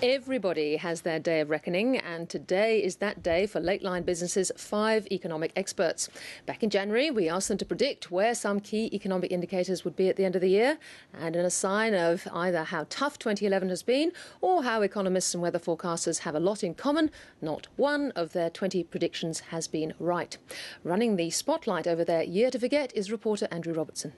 Everybody has their day of reckoning, and today is that day for Lateline Business's 5 economic experts. Back in January, we asked them to predict where some key economic indicators would be at the end of the year, and in a sign of either how tough 2011 has been or how economists and weather forecasters have a lot in common, not one of their 20 predictions has been right. Running the spotlight over their year to forget is reporter Andrew Robertson.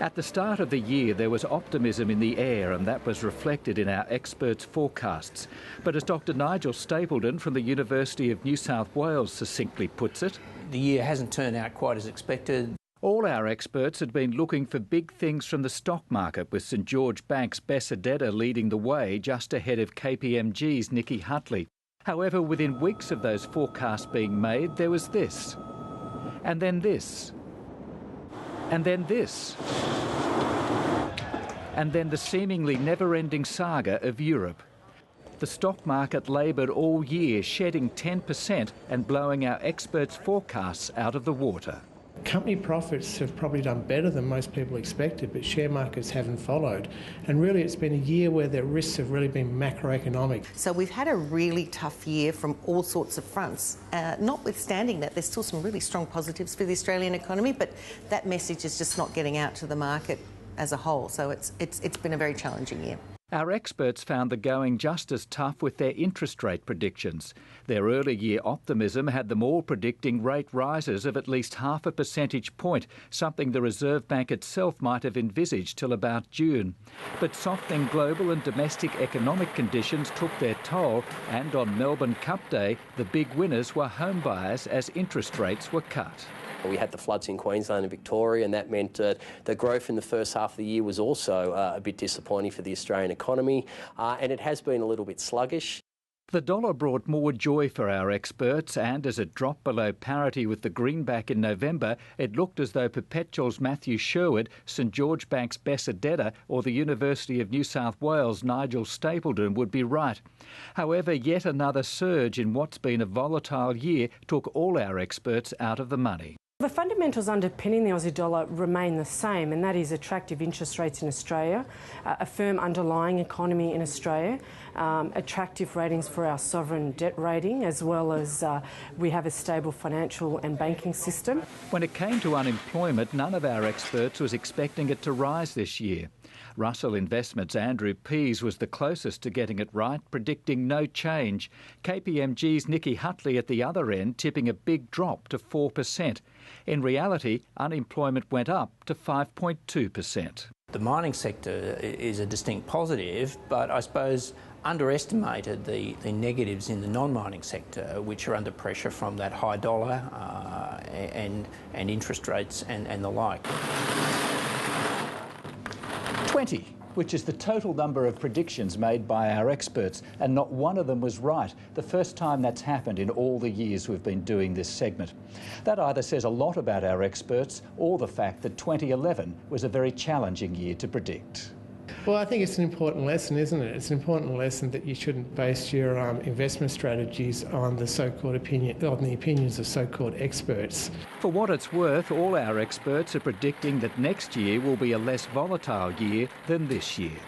At the start of the year, there was optimism in the air, and that was reflected in our experts' forecasts. But as Dr Nigel Stapledon from the University of New South Wales succinctly puts it, the year hasn't turned out quite as expected. All our experts had been looking for big things from the stock market, with St George Bank's Bessedetta leading the way just ahead of KPMG's Nikki Hutley. However, within weeks of those forecasts being made, there was this, and then this, and then this, and then the seemingly never-ending saga of Europe. The stock market laboured all year, shedding 10% and blowing our experts' forecasts out of the water. Company profits have probably done better than most people expected, but share markets haven't followed. And really it's been a year where the risks have really been macroeconomic. So we've had a really tough year from all sorts of fronts. Notwithstanding that, there's still some really strong positives for the Australian economy, but that message is just not getting out to the market as a whole. So it's been a very challenging year. Our experts found the going just as tough with their interest rate predictions. Their early year optimism had them all predicting rate rises of at least 0.5 percentage point, something the Reserve Bank itself might have envisaged till about June. But softening global and domestic economic conditions took their toll, and on Melbourne Cup Day, the big winners were home buyers as interest rates were cut. We had the floods in Queensland and Victoria, and that meant the growth in the first half of the year was also a bit disappointing for the Australian economy, and it has been a little bit sluggish. The dollar brought more joy for our experts, and as it dropped below parity with the greenback in November, it looked as though Perpetual's Matthew Sherwood, St George Bank's Bessedetta or the University of New South Wales' Nigel Stapledon would be right. However, yet another surge in what's been a volatile year took all our experts out of the money. The fundamentals underpinning the Aussie dollar remain the same, and that is attractive interest rates in Australia, a firm underlying economy in Australia, attractive ratings for our sovereign debt rating, as well as we have a stable financial and banking system. When it came to unemployment, none of our experts was expecting it to rise this year. Russell Investments' Andrew Pease was the closest to getting it right, predicting no change. KPMG's Nikki Hutley at the other end tipping a big drop to 4%. In reality, unemployment went up to 5.2%. The mining sector is a distinct positive, but I suppose underestimated the negatives in the non-mining sector, which are under pressure from that high dollar and interest rates and the like. 20, which is the total number of predictions made by our experts, and not one of them was right. The first time that's happened in all the years we've been doing this segment. That either says a lot about our experts or the fact that 2011 was a very challenging year to predict. Well, I think it's an important lesson, isn't it? It's an important lesson that you shouldn't base your investment strategies on the opinions of so-called experts. For what it's worth, all our experts are predicting that next year will be a less volatile year than this year.